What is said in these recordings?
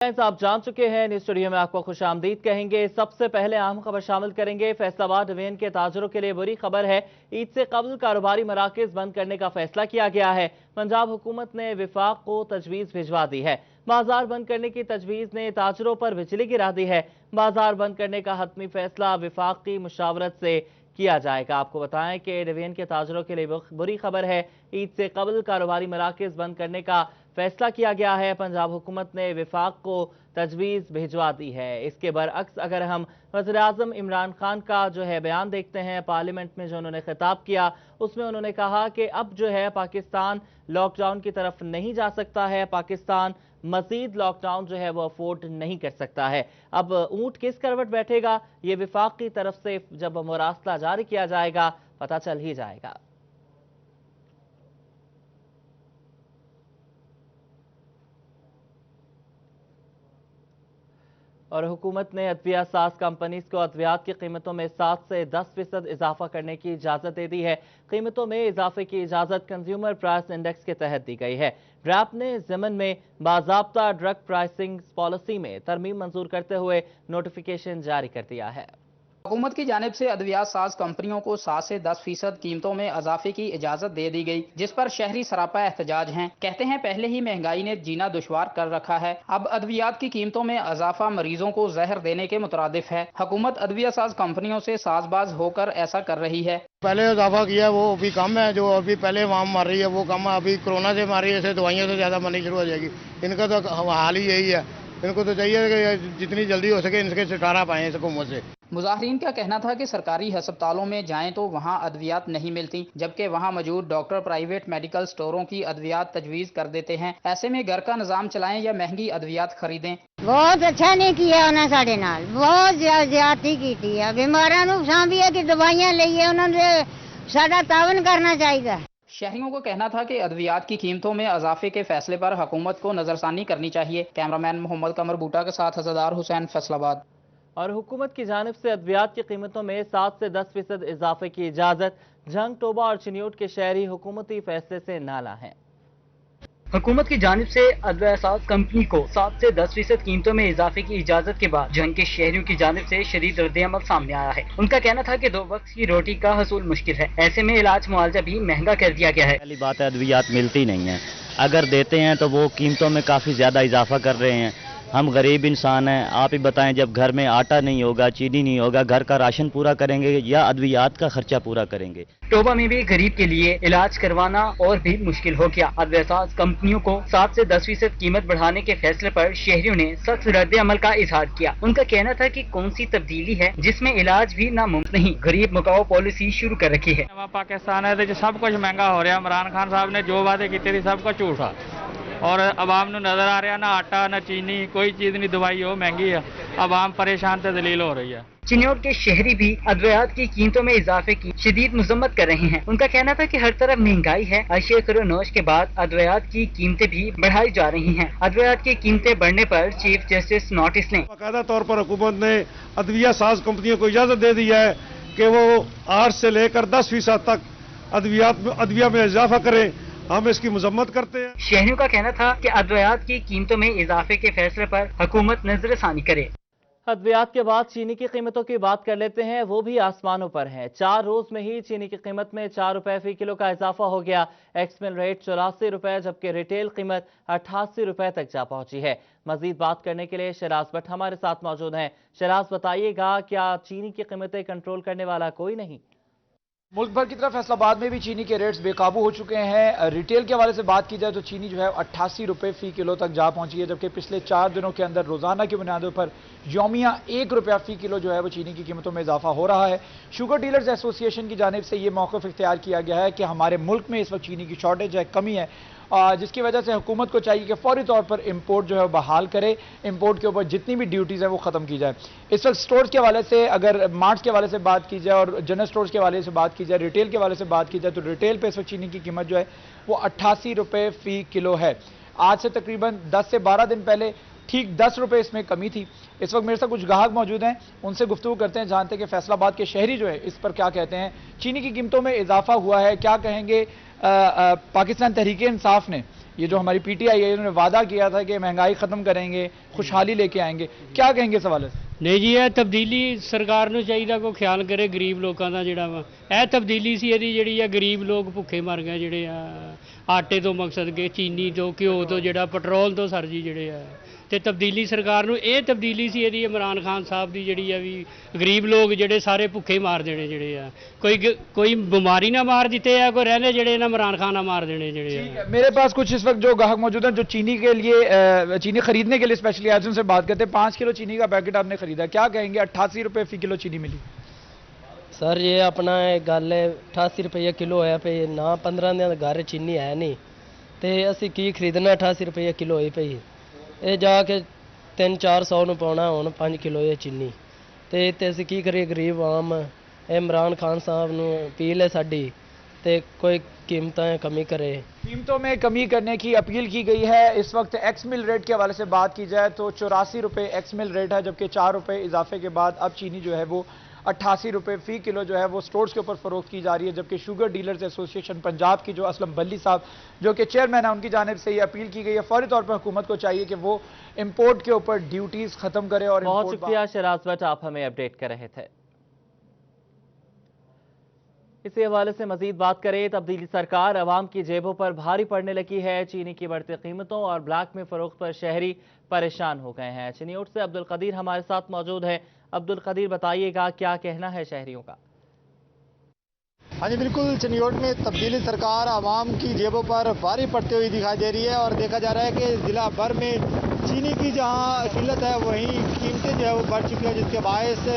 आप जान चुके हैं, न्यूज़ स्टूडियो में आपको खुशामदीद कहेंगे। सबसे पहले अहम खबर शामिल करेंगे। फैसलाबाद डिवीजन के ताजरों के लिए बुरी खबर है। ईद से कबल कारोबारी मराकज बंद करने का फैसला किया गया है। पंजाब हुकूमत ने विफाक को तजवीज़ भिजवा दी है। बाजार बंद करने की तजवीज़ ने ताजरों पर बिजली गिरा दी है। बाजार बंद करने का हतमी फैसला विफाक की मुशावरत से किया जाएगा। आपको बताएं कि डिवीजन के ताजरों के लिए बुरी खबर है। ईद से कबल कारोबारी मराकज बंद करने का फैसला किया गया है। पंजाब हुकूमत ने विफाक को तजवीज़ भिजवा दी है। इसके बरअक्स अगर हम वज़ीर-ए-आज़म इमरान खान का बयान देखते हैं, पार्लियामेंट में जो उन्होंने खिताब किया, उसमें उन्होंने कहा कि अब पाकिस्तान लॉकडाउन की तरफ नहीं जा सकता है। पाकिस्तान मजीद लॉकडाउन वो अफोर्ड नहीं कर सकता है। अब ऊंट किस करवट बैठेगा, ये विफाक की तरफ से जब मुरासला जारी किया जाएगा पता चल ही जाएगा। और हुकूमत ने अद्विया साज कंपनीज को अद्वियात की कीमतों में 7 से 10% इजाफा करने की इजाज़त दे दी है। कीमतों में इजाफे की इजाज़त कंज्यूमर प्राइस इंडेक्स के तहत दी गई है। रैप ने ज़मन में बाज़ाब्ता ड्रग प्राइसिंग पॉलिसी में तरमीम मंजूर करते हुए नोटिफिकेशन जारी कर दिया है। हुकूमत की जानिब से अद्वियात साज कंपनियों को 7 से 10% कीमतों में इजाफे की इजाजत दे दी गई, जिस पर शहरी सरापा एहतजाज हैं। कहते हैं पहले ही महंगाई ने जीना दुश्वार कर रखा है, अब अद्वियात की कीमतों में इजाफा मरीजों को जहर देने के मुतरादिफ है। हुकूमत अद्विया साज कंपनियों से साजबाज होकर ऐसा कर रही है। पहले इजाफा किया वो अभी कम है, जो अभी पहले वहाँ मर रही है वो कम है। अभी कोरोना से मर रही है, दवाइयों से ज्यादा मरनी शुरू हो जाएगी। इनका तो हाल ही यही है। इनको तो चाहिए कि जितनी जल्दी हो सके इनके छुटकारा पाएं इस हुकूमत से। मुजाहिरीन का कहना था कि सरकारी अस्पतालों में जाएं तो वहां अद्वियात नहीं मिलती, जबकि वहां मौजूद डॉक्टर प्राइवेट मेडिकल स्टोरों की अद्वियात तजवीज़ कर देते हैं। ऐसे में घर का निजाम चलाएं या महंगी अद्वियात खरीदें। बहुत अच्छा नहीं किया उन्हें, साढ़े नाल बहुत ज्यादती की है। बीमारां नूं सांभिए कि दवाइयां लईए, उन्होंने साडा तावन करना चाहिए। शहरियों को कहना था कि अद्वियात की कीमतों में इजाफे के फैसले पर हुकूमत को नजरसानी करनी चाहिए। कैमरामैन मोहम्मद कमर बूटा के साथ हज़रदार हुसैन, फैसलाबाद। और हुकूमत की जानिब से अद्वियात की कीमतों में 7 से 10% इजाफे की इजाजत। झंग, टोबा और चिन्योट के शहरी हुकूमती फैसले से नाला हैं। हुकूमत की जानिब से अद्विया साज कंपनी को 7 से 10% कीमतों में इजाफे की इजाजत के बाद झंग के शहरियों की जानिब से शदीद रद्द-ए-अमल सामने आया है। उनका कहना था कि 2 वक्त की रोटी का हसूल मुश्किल है, ऐसे में इलाज मुआवजा भी महंगा कर दिया गया है। पहली बात है, अद्वियात मिलती नहीं है। अगर देते हैं तो वो कीमतों में काफी ज्यादा इजाफा कर रहे हैं। हम गरीब इंसान हैं, आप ही बताएं, जब घर में आटा नहीं होगा, चीनी नहीं होगा, घर का राशन पूरा करेंगे या अद्वियात का खर्चा पूरा करेंगे। टोबा में भी गरीब के लिए इलाज करवाना और भी मुश्किल हो गया। अद्विया साज कंपनियों को 7 से 10% कीमत बढ़ाने के फैसले पर शहरियों ने सख्त रद्द अमल का इजहार किया। उनका कहना था कि कौन सी तब्दीली है जिसमें इलाज भी नामुमकिन नहीं, गरीब मुकाओ पॉलिसी शुरू कर रखी है। पाकिस्तान है सब कुछ महंगा हो रहा। इमरान खान साहब ने जो वादे किए सब कुछ झूठा और अवाम नूं नजर आ रहा, ना आटा ना चीनी, कोई चीज नहीं, दवाई हो महंगी है। अवाम परेशान ते दलील हो रही है। चिन्योट के शहरी भी अद्वियात की कीमतों में इजाफे की शदीद मजम्मत कर रहे हैं। उनका कहना था कि हर तरफ महंगाई है, अशिया खरोनोश के बाद अद्वियात की कीमतें भी बढ़ाई जा रही हैं। अद्वियात की कीमतें बढ़ने पर चीफ जस्टिस नोटिस लें। बाकायदा तौर पर हुकूमत ने अद्विया साज कंपनियों को इजाजत दे दी है कि वो 8 से लेकर 10% तक अद्विया में इजाफा करें। हम इसकी मजम्मत करते हैं। शहरियों का कहना था कि अद्वियात की कीमतों में इजाफे के फैसले पर हुकूमत नजरसानी करे। अद्वियात के बाद चीनी की कीमतों की बात कर लेते हैं, वो भी आसमानों पर है। 4 रोज में ही चीनी की कीमत में 4 रुपए फी किलो का इजाफा हो गया। एक्समिल रेट 84 रुपए, जबकि रिटेल कीमत 88 रुपए तक जा पहुंची है। मजीद बात करने के लिए शराज भट्ट हमारे साथ मौजूद हैं। शराज, बताइएगा, क्या चीनी की कीमतें कंट्रोल करने वाला कोई नहीं? मुल्क भर की तरफ फैसलाबाद में भी चीनी के रेट्स बेकाबू हो चुके हैं। रिटेल के हवाले से बात की जाए तो चीनी जो है 88 रुपए फी किलो तक जा पहुंची है, जबकि पिछले 4 दिनों के अंदर रोजाना की बुनियादों पर यौमिया 1 रुपया फी किलो जो है वो चीनी की कीमतों में इजाफा हो रहा है। शुगर डीलर्स एसोसिएशन की जानिब से ये मौक़िफ़ इख्तियार किया गया है कि हमारे मुल्क में इस वक्त चीनी की शॉर्टेज है, कमी है, जिसकी वजह से हुकूमत को चाहिए कि फौरी तौर पर इंपोर्ट जो है बहाल करे। इंपोर्ट के ऊपर जितनी भी ड्यूटीज़ हैं वो ख़त्म की जाए। इस वक्त स्टोर्स के हवाले से, अगर मार्ट्स के हवाले से बात की जाए और जनरल स्टोर्स के हवाले से बात की जाए, रिटेल के हवाले से बात की जाए, तो रिटेल पे इस वक्त चीनी की कीमत जो है वो 88 रुपये फी किलो है। आज से तकरीबन 10 से 12 दिन पहले ठीक 10 रुपये इसमें कमी थी। इस वक्त मेरे साथ कुछ ग्राहक मौजूद हैं, उनसे गुफ्तगू करते हैं, जानते हैं कि फैसलाबाद के शहरी जो है इस पर क्या कहते हैं। चीनी की कीमतों में इजाफा हुआ है, क्या कहेंगे? पाकिस्तान तहरीक इंसाफ ने یہ جو ہماری پی ٹی آئی ہے انہوں نے وعدہ کیا تھا کہ مہنگائی ختم کریں گے, خوشحالی لے کے آئیں گے, کیا کہیں گے اس حوالے سے؟ نہیں جی, ਇਹ ਤਬਦੀਲੀ ਸਰਕਾਰ ਨੂੰ ਚਾਹੀਦਾ ਕੋਈ ਖਿਆਲ ਕਰੇ ਗਰੀਬ ਲੋਕਾਂ ਦਾ ਜਿਹੜਾ ਵਾ. ਇਹ ਤਬਦੀਲੀ ਸੀ ਇਹਦੀ ਜਿਹੜੀ ਆ, ਗਰੀਬ ਲੋਕ ਭੁੱਖੇ ਮਰ ਗਏ ਜਿਹੜੇ ਆ, ਆਟੇ ਤੋਂ ਮਕਸਦ ਕੇ ਚੀਨੀ ਤੋਂ ਘਿਓ ਤੋਂ ਜਿਹੜਾ ਪੈਟਰੋਲ ਤੋਂ ਸਰ ਜੀ ਜਿਹੜੇ ਆ. ਤੇ ਤਬਦੀਲੀ ਸਰਕਾਰ ਨੂੰ ਇਹ ਤਬਦੀਲੀ ਸੀ ਇਹਦੀ ਇਮਰਾਨ ਖਾਨ ਸਾਹਿਬ ਦੀ ਜਿਹੜੀ ਆ ਵੀ ਗਰੀਬ ਲੋਕ ਜਿਹੜੇ ਸਾਰੇ ਭੁੱਖੇ ਮਾਰ ਦੇਣੇ ਜਿਹੜੇ ਆ, ਕੋਈ ਬਿਮਾਰੀ ਨਾ ਮਾਰ ਦਿੱਤੇ ਆ, ਕੋਈ ਰਹਿੰਦੇ ਜਿਹੜੇ ਨਾ ਇਮਰਾਨ ਖਾਨ ਨਾ ਮਾਰ ਦੇਣੇ ਜਿਹੜੇ ਆ. میرے پاس کچھ اس وقت جو گاہک موجود ہیں جو چینی کے لیے چینی خریدنے کے لیے اسپیشلی آج ان سے بات کرتے ہیں. 5 کلو چینی کا پیکٹ آپ نے خریدا, کیا کہیں گے؟ 88 روپے فی کلو چینی ملی. سر یہ اپنا گل ہے 88 روپیہ کلو ہے پی نہ 15 دن گھر چینی ہے نہیں تے اسی کی خریدنا 88 روپیہ کلو ہوئی پی. یہ جا کے 300-400 ਨੂੰ ਪਾਉਣਾ ਹੁਣ 5 ਕਿਲੋ ਇਹ ਚੀਨੀ ਤੇ ਅਸੀਂ ਕੀ ਕਰੀਏ ਗਰੀਬ ਆਮ. ਇਮਰਾਨ ਖਾਨ ਸਾਹਿਬ ਨੂੰ ਅਪੀਲ ਹੈ ਸਾਡੀ ਤੇ ਕੋਈ قیمتیں کمی کرے. قیمتوں میں کمی کرنے کی اپیل کی گئی ہے. اس وقت ایکس مل ریٹ کے حوالے سے بات کی جائے تو 84 روپے ایکس مل ریٹ ہے, جبکہ 4 روپے اضافے کے بعد اب چینی جو ہے وہ 88 روپے فی کلو جو ہے وہ سٹورز کے اوپر فروخت کی جا رہی ہے. جبکہ شوگر ڈیلرز ایسوسی ایشن پنجاب کی جو اسلم بلی صاحب جو کہ چیئرمین ہیں, ان کی جانب سے یہ اپیل کی گئی ہے فوری طور پر حکومت کو چاہیے کہ وہ امپورٹ کے اوپر ڈیوٹیز ختم کرے. اور بہت شکریہ شہراز بٹ, آپ ہمیں اپڈیٹ کر رہے تھے. اسی حوالے سے مزید بات کریں, تبدیلی سرکار عوام کی جیبوں پر بھاری پڑنے لگی ہے. چینی کی بڑھتی قیمتوں اور بلیک میں فروخت پر شہری پریشان ہو گئے ہیں. چینی اوٹ سے عبدالقدیر ہمارے ساتھ موجود ہے. عبدالقدیر بتائیے گا کیا کہنا ہے شہریوں کا؟ ہاں جی بالکل, چنیوٹ میں تبدیلی سرکار عوام کی جیبوں پر بھاری پڑتی ہوئی دکھائی دے رہی ہے اور دیکھا جا رہا ہے کہ ضلع بھر میں چینی کی جہاں قلت ہے وہیں قیمتیں جو ہے وہ بڑھ چکی ہیں, جس کے باعث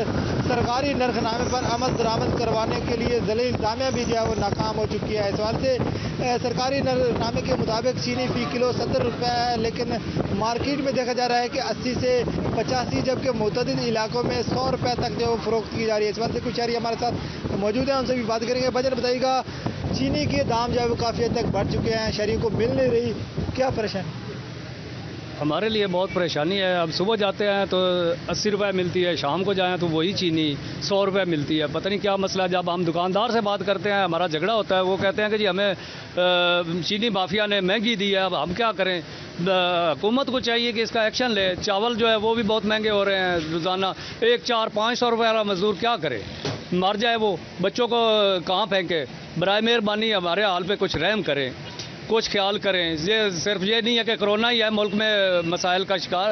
سرکاری نرخ نامے پر عمل درآمد کروانے کے لیے ضلعی انتظامیہ بھی جو ہے وہ ناکام ہو چکی ہے. اس حوالے سے سرکاری نرخ نامے کے مطابق چینی فی کلو 70 روپے ہے, لیکن مارکیٹ میں دیکھا جا رہا ہے کہ 80 سے 85, جبکہ متعدد علاقوں میں 100 روپے تک جو فروخت کی جا رہی ہے. اس حوالے سے کچھ شہری ہمارے ساتھ موجود ہیں, ان سے بھی بات کریں گے. بجٹ بتائیے گا, چینی کے دام جو ہے وہ کافی حد تک بڑھ چکے ہیں, شہریوں کو مل نہیں رہی, کیا پریشانی؟ ہمارے لیے بہت پریشانی ہے. اب صبح جاتے ہیں تو 80 روپے ملتی ہے, شام کو جائیں تو وہی چینی 100 روپے ملتی ہے. پتہ نہیں کیا مسئلہ ہے. جب ہم دکاندار سے بات کرتے ہیں ہمارا جھگڑا ہوتا ہے, وہ کہتے ہیں کہ جی ہمیں چینی مافیا نے مہنگی دی ہے, اب ہم کیا کریں. حکومت کو چاہیے کہ اس کا ایکشن لے. چاول جو ہے وہ بھی بہت مہنگے ہو رہے ہیں روزانہ. 400-500 روپے والا مزدور کیا کرے, مر جائے وہ, بچوں کو کہاں پھینکے. برائے مہربانی ہمارے حال پہ کچھ رحم کریں, کچھ خیال کریں. یہ صرف یہ نہیں ہے کہ کرونا ہی ہے ملک میں مسائل کا شکار,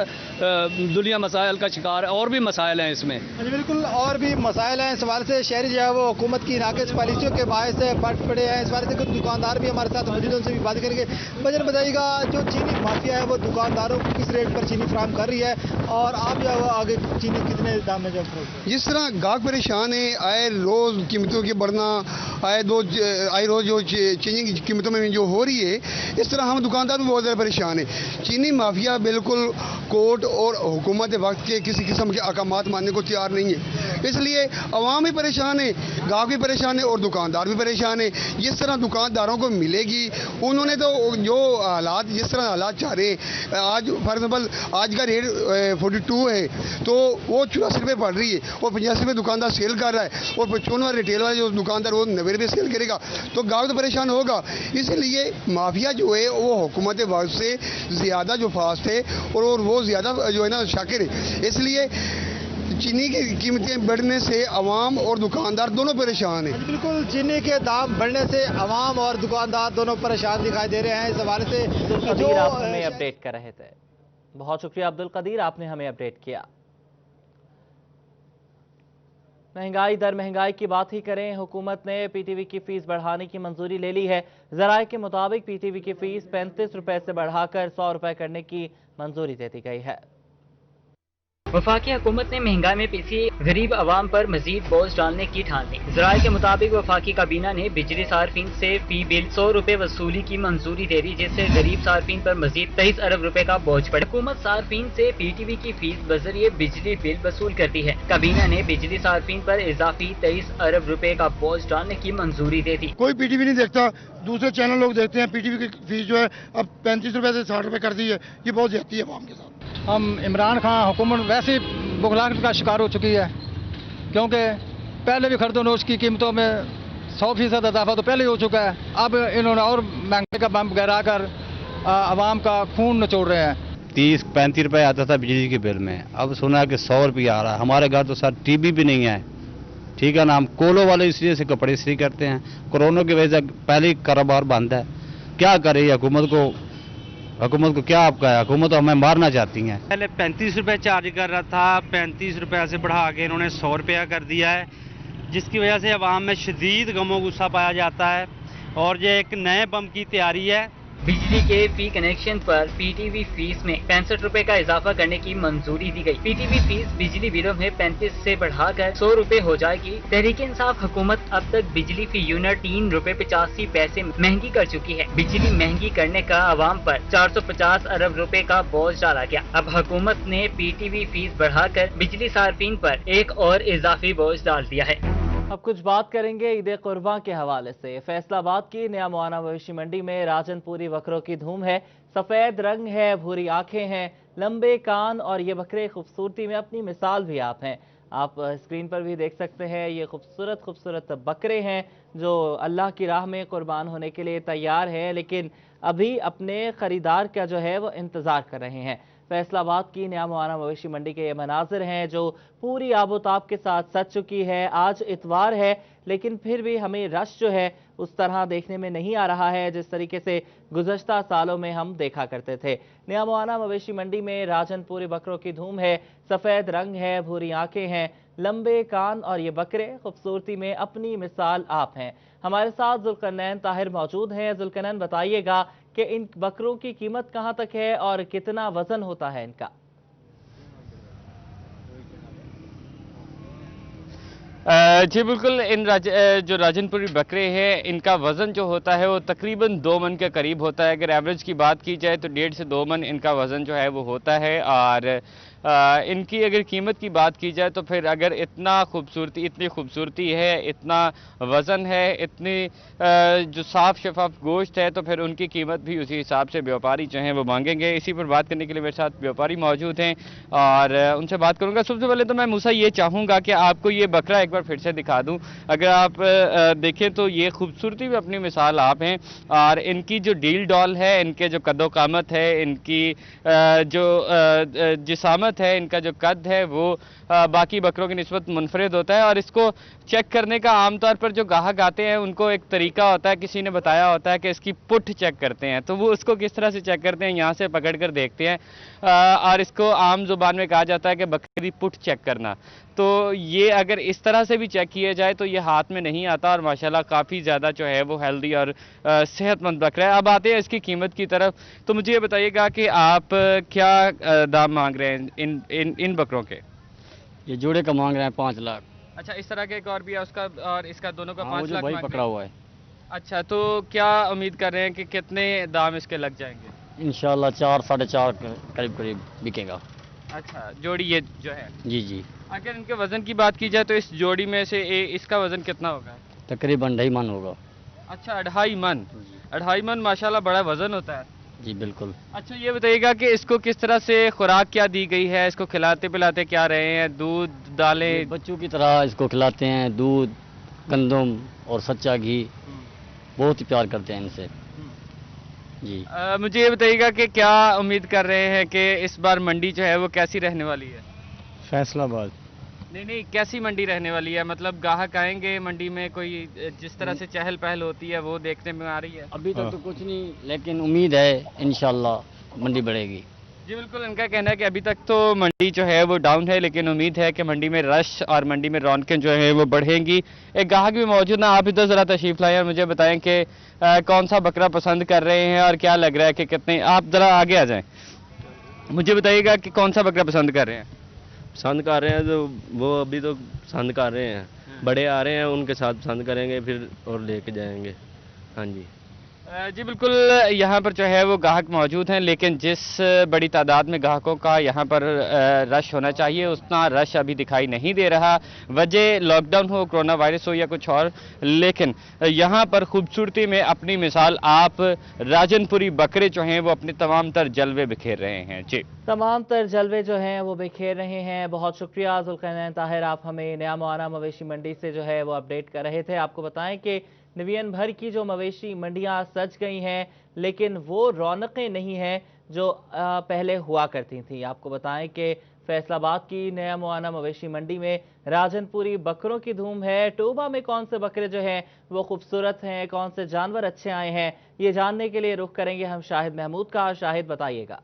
دنیا مسائل کا شکار ہے, اور بھی مسائل ہیں اس میں. بالکل اور بھی مسائل ہیں. اس حوالے سے شہری جو ہے وہ حکومت کی ناقص پالیسیوں کے باعث بٹ پڑے ہیں. اس حوالے سے کچھ دکاندار بھی ہمارے ساتھ موجود ہیں, ان سے بھی بات کریں گے. بجٹ بتائیے گا, جو چینی مافیا ہے وہ دکانداروں کو کس ریٹ پر چینی فراہم کر رہی ہے, اور آپ جو ہے وہ آگے چینی کتنے دام میں جو فروخت؟ جس طرح گاہک پریشان ہے, آئے روز قیمتوں کی بڑھنا, آئے روز جو چینی کی قیمتوں میں جو ہو رہی ہے, اس طرح ہم دکاندار بھی بہت زیادہ پریشان ہیں. چینی مافیا بالکل کورٹ اور حکومت وقت کے کسی قسم کے احکامات ماننے کو تیار نہیں ہے. اس لیے عوام بھی پریشان ہے, گاہک بھی پریشان ہے اور دکاندار بھی پریشان ہے. جس طرح دکانداروں کو ملے گی, انہوں نے تو جو حالات جس طرح حالات چاہ رہے ہیں, آج فار ایگزامپل آج کا ریٹ 42 ہے تو وہ 84 روپے پڑ رہی ہے, اور 85 روپے دکاندار سیل کر رہا ہے, اور 55 والا ریٹیل والا جو دکاندار وہ 90 روپے سیل کرے گا, تو گاہک تو پریشان ہوگا. اس لیے مافیا جو ہے وہ حکومت وقت سے زیادہ جو فاسٹ ہے اور وہ زیادہ جو ہے نا شاکر ہے. اس لیے چینی کی قیمتیں بڑھنے سے عوام اور دکاندار دونوں پریشان ہیں. بالکل, چینی کے دام بڑھنے سے عوام اور دکاندار دونوں پریشان دکھائی دے رہے ہیں. اس حوالے سے عبدالقدیر آپ ہمیں اپڈیٹ کر رہے تھے. بہت شکریہ عبدالقدیر, آپ نے ہمیں اپڈیٹ کیا. مہنگائی در مہنگائی کی بات ہی کریں. حکومت نے پی ٹی وی کی فیس بڑھانے کی منظوری لے لی ہے. ذرائع کے مطابق پی ٹی وی کی فیس 35 روپے سے بڑھا کر 100 روپے کرنے کی منظوری دے دی گئی ہے. وفاقی حکومت نے مہنگائی میں پیسی غریب عوام پر مزید بوجھ ڈالنے کی ٹھان لی. ذرائع کے مطابق وفاقی کابینہ نے بجلی صارفین سے فی بل 100 روپے وصولی کی منظوری دے دی, جس سے غریب صارفین پر مزید 23 ارب روپے کا بوجھ پڑا. حکومت صارفین سے پی ٹی وی کی فیس بذریعے بجلی بل وصول کرتی ہے. کابینہ نے بجلی صارفین پر اضافی 23 ارب روپے کا بوجھ ڈالنے کی منظوری دے دی. کوئی پی ٹی وی نہیں دیکھتا, دوسرے چینل لوگ دیکھتے ہیں. پی ٹی وی کی فیس جو ہے اب 35 روپے سے 60 روپے کر دی ہے. یہ بہت زیادتی ہے عوام کے ساتھ. ہم عمران خان حکومت ویسے بخلاہٹ کا شکار ہو چکی ہے, کیونکہ پہلے بھی خرد و نوش کی قیمتوں میں 100% اضافہ تو پہلے ہی ہو چکا ہے. اب انہوں نے اور مہنگائی کا بم گرا کر आवाम का खून निचोड़ रहे हैं। 30-35 रुपए आता था बिजली के बिल में, अब सुना कि 100 रुपया आ रहा है। हमारे घर तो सर टीवी भी नहीं है, ठीक है ना। हम कोलो वाले इसलिए से कपड़े इस्त्री करते हैं, कोरोना की वजह से पहले ही कारोबार बंद है। क्या करे हुकूमत को क्या आपका है, हुकूमत तो हमें मारना चाहती है। पहले 35 रुपए चार्ज कर रहा था, 35 रुपए से बढ़ा के इन्होंने 100 रुपया कर दिया है, जिसकी वजह से अवाम में शदीद गमो गुस्सा पाया जाता है और ये एक नए बम की तैयारी है। बिजली के फी कनेक्शन पर पीटीवी फीस में 65 रुपए का इजाफा करने की मंजूरी दी गई। पीटीवी फीस बिजली बिलों में 35 से बढ़ाकर 100 रुपए हो जाएगी। तहरीक इंसाफ हुकूमत अब तक बिजली फी यूनिट 3 रुपए 85 पैसे महंगी कर चुकी है। बिजली महंगी करने का अवाम पर 450 अरब रुपए का बोझ डाला गया। अब हुकूमत ने पीटीवी फीस बढ़ाकर बिजली सार्फिन पर एक और इजाफी बोझ डाल दिया है। अब कुछ बात करेंगे ईद कुर्बान के हवाले से। फैसलाबाद की नया मुआना मवेशी मंडी में राजनपुरी बकरों की धूम है। सफेद रंग है, भूरी आंखें हैं, लंबे कान और ये बकरे खूबसूरती में अपनी मिसाल भी आप हैं। आप स्क्रीन पर भी देख सकते हैं, ये खूबसूरत बकरे हैं जो अल्लाह की राह में कुर्बान होने के लिए तैयार हैं, लेकिन अभी अपने खरीदार का जो है वो इंतज़ार कर रहे हैं। फैसलाबाद की नया मुआना मवेशी मंडी के ये मनाजिर हैं जो पूरी आबोताब के साथ सज चुकी है। आज इतवार है लेकिन फिर भी हमें रश जो है उस तरह देखने में नहीं आ रहा है जिस तरीके से गुज़श्ता सालों में हम देखा करते थे। नया मुआना मवेशी मंडी में राजनपुरी बकरों की धूम है। सफ़ेद रंग है, भूरी आंखें हैं, लंबे कान और ये बकरे खूबसूरती में अपनी मिसाल आप हैं। हमारे साथ जुल्करनैन ताहिर मौजूद हैं। जुल्करनैन, बताइएगा कि इन बकरों की कीमत कहां तक है और कितना वजन होता है इनका? जी बिल्कुल, जो राजनपुरी बकरे हैं इनका वज़न जो होता है वो तकरीबन 2 मन के करीब होता है। अगर एवरेज की बात की जाए तो 1.5 से 2 मन इनका वज़न जो है वो होता है। और इनकी अगर कीमत की बात की जाए तो फिर अगर इतनी खूबसूरती है, इतना वज़न है, इतनी जो साफ़ शफाफ गोश्त है, तो फिर उनकी कीमत भी उसी हिसाब से व्यापारी जो हैं वो मांगेंगे। इसी पर बात करने के लिए मेरे साथ व्यापारी मौजूद हैं और उनसे बात करूंगा। सबसे पहले तो मैं मूसा ये चाहूँगा कि आपको ये बकरा एक बार फिर से दिखा दूँ। अगर आप देखें तो ये खूबसूरती में अपनी मिसाल आप हैं और इनकी जो डील डॉल है, इनके जो कदो कामत है, इनकी जो जिसामत है, इनका जो कद है वो बाकी बकरों की निस्बत मुनफरिद होता है। और इसको चेक करने का आमतौर पर जो गाहक आते हैं उनको एक तरीका होता है, किसी ने बताया होता है कि इसकी पुठ चेक करते हैं। तो वो उसको किस तरह से चेक करते हैं, यहाँ से पकड़ कर देखते हैं और इसको आम जुबान में कहा जाता है कि बकरी पुठ चेक करना। तो ये अगर इस तरह से भी चेक किया जाए तो ये हाथ में नहीं आता और माशाल्लाह काफ़ी ज़्यादा जो है वो हेल्दी और सेहतमंद बकरा है। अब आते हैं इसकी कीमत की तरफ। तो मुझे ये बताइएगा कि आप क्या दाम मांग रहे हैं इन बकरों के? ये जोड़े का मांग रहे हैं 5 लाख। अच्छा, इस तरह के एक और भी है उसका, और इसका दोनों का 5 लाख वही पकड़ा हुआ है। अच्छा, तो क्या उम्मीद कर रहे हैं कि कितने दाम इसके लग जाएंगे? इंशाल्लाह 4-4.5 करीब बिकेगा। अच्छा, जोड़ी ये जो है? जी। अगर इनके वजन की बात की जाए तो इस जोड़ी में से इसका वजन कितना होगा? तकरीबन 2.5 मन होगा। अच्छा, 2.5 मन। 2.5 मन माशाल्लाह बड़ा वजन होता है। जी बिल्कुल। अच्छा, ये बताइएगा कि इसको किस तरह से खुराक क्या दी गई है, इसको खिलाते पिलाते क्या रहे हैं? दूध, दालें? बच्चों की तरह इसको खिलाते हैं, दूध, गंदम और सच्चा घी। बहुत ही प्यार करते हैं इनसे जी। मुझे ये बताइएगा कि क्या उम्मीद कर रहे हैं कि इस बार मंडी जो है वो कैसी रहने वाली है? फैसलाबाद। नहीं, कैसी मंडी रहने वाली है? मतलब ग्राहक आएंगे मंडी में, कोई जिस तरह से चहल पहल होती है वो देखने में आ रही है? अभी तक तो कुछ नहीं, लेकिन उम्मीद है इंशाल्लाह मंडी बढ़ेगी। जी बिल्कुल, इनका कहना है कि अभी तक तो मंडी जो है वो डाउन है, लेकिन उम्मीद है कि मंडी में रश और मंडी में रौनकें जो है वो बढ़ेंगी। एक ग्राहक भी मौजूद ना, आप इधर ज़रा तशरीफ लाएं और मुझे बताएं कि कौन सा बकरा पसंद कर रहे हैं और क्या लग रहा है कि कितने। आप ज़रा आगे आ जाएं, मुझे बताइएगा कि कौन सा बकरा पसंद कर रहे हैं? पसंद कर रहे हैं तो वो अभी तो पसंद कर रहे हैं, बड़े आ रहे हैं उनके साथ पसंद करेंगे फिर और लेके जाएंगे। हाँ जी जी बिल्कुल, यहाँ पर जो है वो ग्राहक मौजूद हैं, लेकिन जिस बड़ी तादाद में ग्राहकों का यहाँ पर रश होना चाहिए उतना रश अभी दिखाई नहीं दे रहा। वजह लॉकडाउन हो, कोरोना वायरस हो या कुछ और, लेकिन यहाँ पर खूबसूरती में अपनी मिसाल आप राजनपुरी बकरे जो हैं वो अपने तमाम तर जलवे बिखेर रहे हैं। जी, तमाम तर जलवे जो हैं वो बिखेर रहे हैं। बहुत शुक्रिया जुल्करनैन ताहिर, आप हमें नया मुआना मवेशी मंडी से जो है वो अपडेट कर रहे थे। आपको बताएं कि डिवीजन भर की जो मवेशी मंडियां सज गई हैं, लेकिन वो रौनकें नहीं हैं जो पहले हुआ करती थी। आपको बताएं कि फैसलाबाद की नया मुआना मवेशी मंडी में राजनपुरी बकरों की धूम है। टोबा में कौन से बकरे जो हैं वो खूबसूरत हैं, कौन से जानवर अच्छे आए हैं, ये जानने के लिए रुख करेंगे हम शाहिद महमूद का। शाहिद, बताइएगा।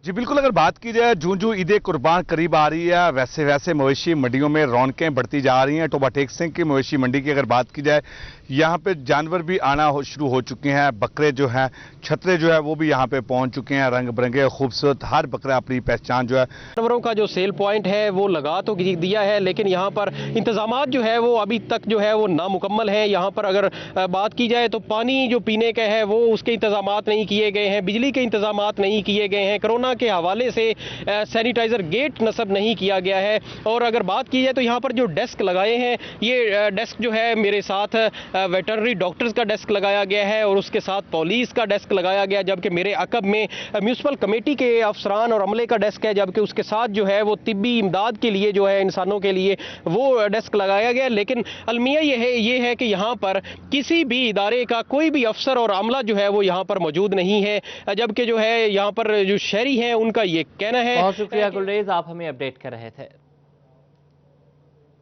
जी बिल्कुल, अगर बात की जाए जूं ईद कुर्बान करीब आ रही है वैसे वैसे मवेशी मंडियों में रौनकें बढ़ती जा रही हैं। टोबा टेक सिंह की मवेशी मंडी की अगर बात की जाए, यहाँ पे जानवर भी आना शुरू हो चुके हैं। बकरे जो हैं, छतरे जो है वो भी यहाँ पे पहुंच चुके हैं, रंग बिरंगे खूबसूरत। हर बकरा अपनी पहचान जो है। जानवरों का जो सेल पॉइंट है वो लगा तो दिया है, लेकिन यहाँ पर इंतजामात जो है वो अभी तक जो है वो नामुकम्मल है। यहाँ पर अगर बात की जाए तो पानी जो पीने का है वो उसके इंतजामात नहीं किए गए हैं, बिजली के इंतजामात नहीं किए गए हैं, कोरोना के हवाले से सैनिटाइजर गेट नस्ब नहीं किया गया है। और अगर बात की जाए तो यहाँ पर जो डेस्क लगाए हैं, ये डेस्क जो है मेरे साथ वेटरनरी डॉक्टर्स का डेस्क लगाया गया है और उसके साथ पुलिस का डेस्क लगाया गया, जबकि मेरे अकब में म्यूनसिपल कमेटी के अफसरान और अमले का डेस्क है, जबकि उसके साथ जो है वो तिब्बी इमदाद के लिए जो है इंसानों के लिए वो डेस्क लगाया गया। लेकिन अलमिया ये है कि यहाँ पर किसी भी इदारे का कोई भी अफसर और अमला जो है वो यहाँ पर मौजूद नहीं है, जबकि जो है यहाँ पर जो शहरी हैं उनका ये कहना है। बहुत शुक्रिया गुलरेज, आप हमें अपडेट कर रहे थे।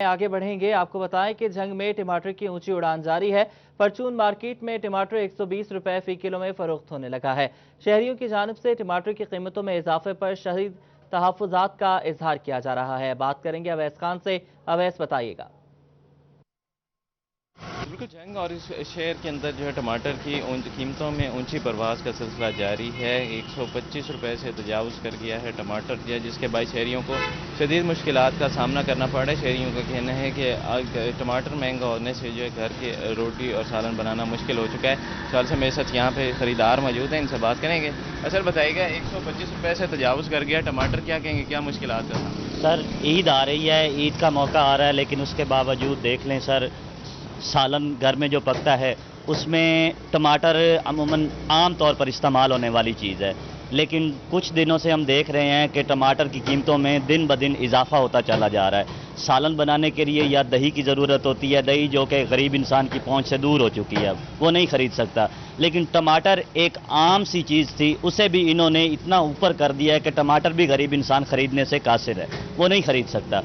आगे बढ़ेंगे, आपको बताएं कि जंग में टमाटर की ऊंची उड़ान जारी है। परचून मार्केट में टमाटर 120 रुपए फी किलो में फरोख्त होने लगा है। शहरियों की जानिब से टमाटर की कीमतों में इजाफे पर शदीद तहफ़्फ़ुज़ात का इजहार किया जा रहा है। बात करेंगे अवैस खान से। अवैस, बताइएगा। बिल्कुल, जंग और इस शहर के अंदर जो है टमाटर की कीमतों में ऊंची परवास का सिलसिला जारी है। 125 रुपए से तजावुज़ कर गया है टमाटर जो है, जिसके बाद शहरियों को शदीद मुश्किलात का सामना करना पड़ रहा है। शहरियों का कहना है कि टमाटर महंगा होने से जो है घर की रोटी और सालन बनाना मुश्किल हो चुका है। साल से मेरे साथ यहाँ पे ख़रीदार मौजूद हैं, इनसे बात करेंगे। सर बताइएगा, 125 रुपये से तजावुज़ कर गया टमाटर, क्या कहेंगे, क्या मुश्किलात है? सर ईद आ रही है, ईद का मौका आ रहा है, लेकिन उसके बावजूद देख लें सर, सालन घर में जो पकता है उसमें टमाटर अमूमन आम तौर पर इस्तेमाल होने वाली चीज़ है, लेकिन कुछ दिनों से हम देख रहे हैं कि टमाटर की कीमतों में दिन ब दिन इजाफा होता चला जा रहा है। सालन बनाने के लिए या दही की ज़रूरत होती है, दही जो कि गरीब इंसान की पहुंच से दूर हो चुकी है, वो नहीं ख़रीद सकता। लेकिन टमाटर एक आम सी चीज़ थी, उसे भी इन्होंने इतना ऊपर कर दिया है कि टमाटर भी गरीब इंसान ख़रीदने से कासिर है, वो नहीं ख़रीद सकता।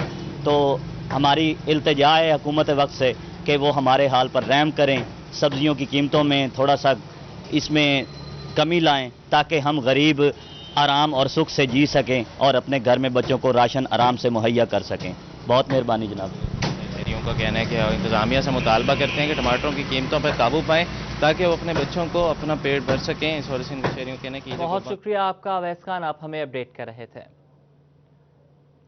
तो हमारी इल्तिजा है हुकूमत वक्त से कि वो हमारे हाल पर रहम करें, सब्जियों की कीमतों में थोड़ा सा इसमें कमी लाएं, ताकि हम गरीब आराम और सुख से जी सकें और अपने घर में बच्चों को राशन आराम से मुहैया कर सकें। बहुत मेहरबानी जनाब। शहरियों का कहना है कि इंतजामिया से मुतालबा करते हैं कि टमाटरों की कीमतों पर काबू पाएं, ताकि वो अपने बच्चों को अपना पेट भर सकें। इस वजह से इनके शहरियों कहना कि बहुत शुक्रिया आपका अवैस खान, आप हमें अपडेट कर रहे थे।